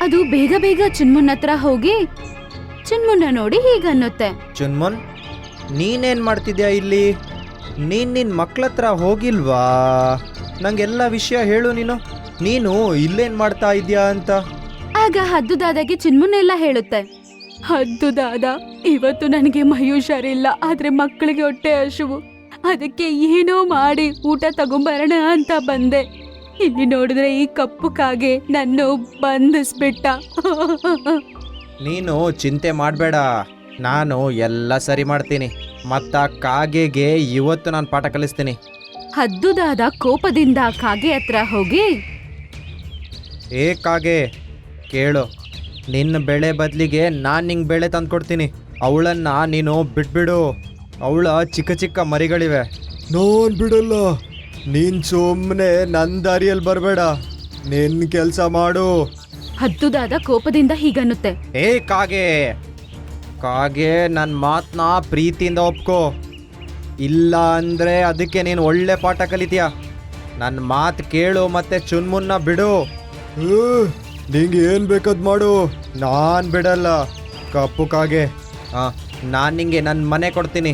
ಅದು ಬೇಗ ಬೇಗ ಚುನ್ಮುನ್ ಹತ್ರ ಹೋಗಿ ಚುನ್ಮುನ್ನ ನೋಡಿ ಹೀಗನ್ನುತ್ತೆ. ಚುನ್ಮುನ್, ನೀನೇನ್ ಮಾಡ್ತಿದ್ಯಾ ಇಲ್ಲಿ? ನಿನ್ನ ಮಕ್ಳ ಹತ್ರ ಹೋಗಿಲ್ವಾ? ನಂಗೆಲ್ಲ ವಿಷಯ ಹೇಳು. ನೀನು ಇಲ್ಲೇನ್ ಮಾಡ್ತಾ ಇದ್ಯಾ ಅಂತ. ಆಗ ಹದ್ದು ದಾದಾಗೆ ಚುನ್ಮುನ್ ಎಲ್ಲ ಹೇಳುತ್ತೆ. ಹದ್ದು ದಾದ, ಇವತ್ತು ನನಗೆ ಮೈ ಹುಷಾರಿಲ್ಲ, ಆದ್ರೆ ಮಕ್ಕಳಿಗೆ ಹೊಟ್ಟೆ ಹಸಿವು, ಅದಕ್ಕೆ ಏನೋ ಮಾಡಿ ಊಟ ತಗೊಂಬರೋಣ ಅಂತ ಬಂದೆ. ಇಲ್ಲಿ ನೋಡಿದ್ರೆ ಈ ಕಪ್ಪು ಕಾಗೆ ನನ್ನ ಬಂಧಿಸ್ಬಿಟ್ಟ. ನೀನು ಚಿಂತೆ ಮಾಡಬೇಡ, ನಾನು ಎಲ್ಲ ಸರಿ ಮಾಡ್ತೀನಿ. ಮತ್ತ ಕಾಗೆಗೆ ಇವತ್ತು ನಾನು ಪಾಠ ಕಲಿಸ್ತೀನಿ. ಹದ್ದು ದಾದ ಕೋಪದಿಂದ ಕಾಗೆ ಹತ್ರ ಹೋಗಿ, ಏ ಕಾಗೆ, ಕೇಳು, ನಿನ್ನ ಬೆಳೆ ಬದಲಿಗೆ ನಾನು ನಿಂಗೆ ಬೆಳೆ ತಂದ್ಕೊಡ್ತೀನಿ. ಅವಳನ್ನ ನೀನು ಬಿಟ್ಬಿಡು. ಅವಳ ಚಿಕ್ಕ ಚಿಕ್ಕ ಮರಿಗಳಿವೆ. ನಾನು ಬಿಡಲ್ಲ. ನೀನು ಸುಮ್ಮನೆ ನನ್ನ ದಾರಿಯಲ್ಲಿ ಬರಬೇಡ. ನಿನ್ನ ಕೆಲಸ ಮಾಡು. ಹದ್ದು ದಾದ ಕೋಪದಿಂದ ಹೀಗನ್ನುತ್ತೆ. ಏ ಕಾಗೆ, ಕಾಗೆ, ನನ್ನ ಮಾತನ್ನ ಪ್ರೀತಿಯಿಂದ ಒಪ್ಕೋ. ಇಲ್ಲ ಅಂದರೆ ಅದಕ್ಕೆ ನೀನು ಒಳ್ಳೆ ಪಾಠ ಕಲಿತೀಯ. ನನ್ನ ಮಾತು ಕೇಳು ಮತ್ತೆ ಚುನ್ಮುನ್ನ ಬಿಡು. ನಿಂಗೆ ಏನು ಬೇಕಾದ್ ಮಾಡು, ನಾನು ಬಿಡಲ್ಲ. ಕಪ್ಪು ಕಾಗೆ, ನಾನು ನಿಂಗೆ ನನ್ನ ಮನೆ ಕೊಡ್ತೀನಿ.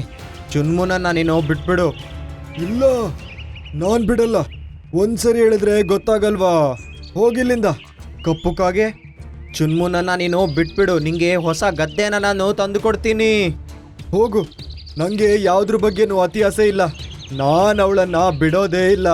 ಚುನ್ಮುನನ್ನ ನೀನು ಬಿಟ್ಬಿಡು. ಇಲ್ಲ, ನಾನು ಬಿಡಲ್ಲ. ಒಂದ್ಸರಿ ಹೇಳಿದ್ರೆ ಗೊತ್ತಾಗಲ್ವಾ? ಹೋಗಿಲ್ಲಿಂದ. ಕಪ್ಪು ಕಾಗೆ, ಚುನ್ಮುನನ್ನ ನೀನು ಬಿಟ್ಬಿಡು. ನಿಂಗೆ ಹೊಸ ಗದ್ದೆನ ನಾನು ತಂದು ಕೊಡ್ತೀನಿ. ಹೋಗು. ನನಗೆ ಯಾವುದ್ರ ಬಗ್ಗೆನೂ ಅತಿ ಆಸೆ ಇಲ್ಲ. ನಾನು ಅವಳನ್ನು ಬಿಡೋದೇ ಇಲ್ಲ.